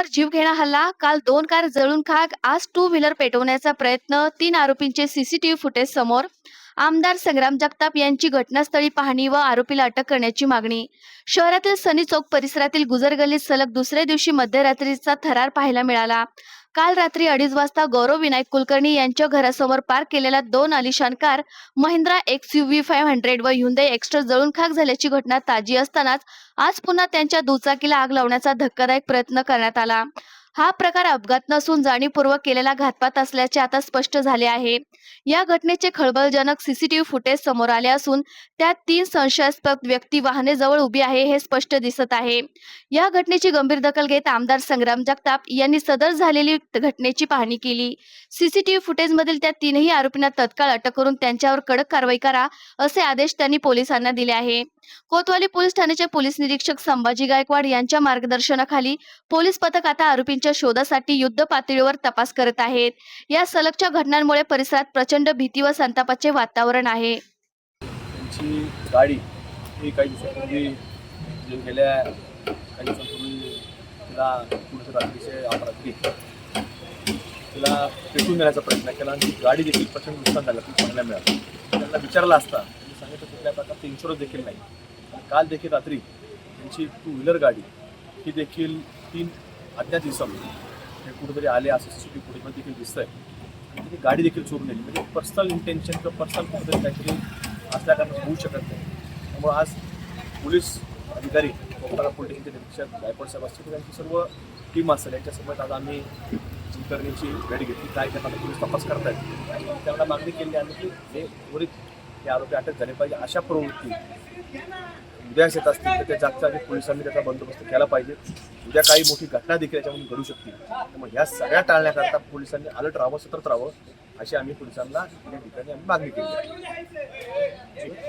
रस्त्यावर जीवघेणा हल्ला, काल 2 कार जळून खाक, आज टू व्हीलर पेटवण्याचा प्रयत्न, 3 आरोपींचे सीसीटीव्ही फुटेज समोर. आमदार संग्राम जगताप यांची घटनास्थळी पाहणी व आरोपीला अटक करण्याची मागणी. शहरातील सनी चौक परिसरातील गुजरगल्लीत सलग दुसऱ्या दिवशी मध्यरात्रीचा थरार पाहायला मिळाला. काल रात्री 2:30 वाजता गौरव विनायक कुलकर्णी यांच्या घरासमोर पार्क केलेल्या 2 आलिशान कार महिंद्रा XUV 500 व Hyundai एक्स्ट्रा जळून खाक झाल्याची घटना ताजी असतानाच आज पुन्हा त्यांच्या दुचाकीला आग लावण्याचा धक्कादायक प्रयत्न करण्यात आला. हा प्रकार अपघात नसून जाणीवपूर्वक केलेला घातपात असल्याचे आता स्पष्ट झाले आहे. या घटनेचे खळबळजनक सीसीटीव्ही फुटेज समोर आले असून त्यात 3 संशयास्पद व्यक्ती वाहने जवळ उभी आहे हे स्पष्ट दिसत आहे. या घटनेची गंभीर दखल घेत आमदार संग्राम जगताप यांनी सदर झालेली घटनेची पाहणी केली. सीसीटीव्ही फुटेजमधील त्या 3ही आरोपींना तत्काळ अटक करून त्यांच्यावर कडक कारवाई करा असे आदेश त्यांनी पोलिसांना दिले आहे. कोतवाली पोलीस ठाण्याचे पोलीस निरीक्षक संभाजी गायकवाड यांच्या मार्गदर्शनाखाली पोलीस पथक आता आरोपींच्या शोधासाठी युद्ध पातळीवर तपास करत आहेत. या सलगच्या घटनांमुळे परिसरात प्रचंड भीती व संतापाचे वातावरण आहे. त्यांची गाडी ही काही दिवसांपूर्वी गेल्या काही दिवसांपूर्वी तिला कुठेतरी रात्रीचे अपरात्री तिला पेटून देण्याचा प्रयत्न केला आणि ती गाडी देखील प्रचंड नुकसान झालं ती पाहायला मिळालं. त्यांना विचारलं असता त्यांनी सांगितलं कुठल्या प्रकारचा इन्शुरन्स देखील नाही. काल देखील रात्री त्यांची टू व्हीलर गाडी ही देखील 3 अज्ञात इसम हे कुठेतरी आले असं सीसीटीव्ही फुटेजमध्ये देखील दिसतंय आणि ती गाडी देखील चोरून नेली. म्हणजे पर्सनल इंटेन्शन किंवा पर्सनल कुठेतरी काहीतरी असल्या कारणानं होऊ शकत नाही. त्यामुळे आज पोलीस अधिकारी कोकणाला पोलीस स्टेशनचे निरीक्षक गायकवाड साहेब असतील त्यांची सर्व टीम असेल यांच्यासमोर आज आम्ही कुलकर्णीची भेट घेतली. काय करताना पोलीस तपास करतायत त्यांना मागणी केली आम्ही की हे त्वरित हे आरोपी अटक झाले पाहिजे. अशा प्रवृत्ती उद्याच येत असतील तर त्या जागच्या पोलिसांनी त्याचा बंदोबस्त केला पाहिजे. उद्या काही मोठी घटना देखील याच्यामधून घडू शकते. त्यामुळे ह्या सगळ्या टाळण्याकरता पोलिसांनी अलर्ट राहावं, सतर्क राहावं अशी आम्ही पोलिसांना या ठिकाणी आम्ही मागणी केली आहे.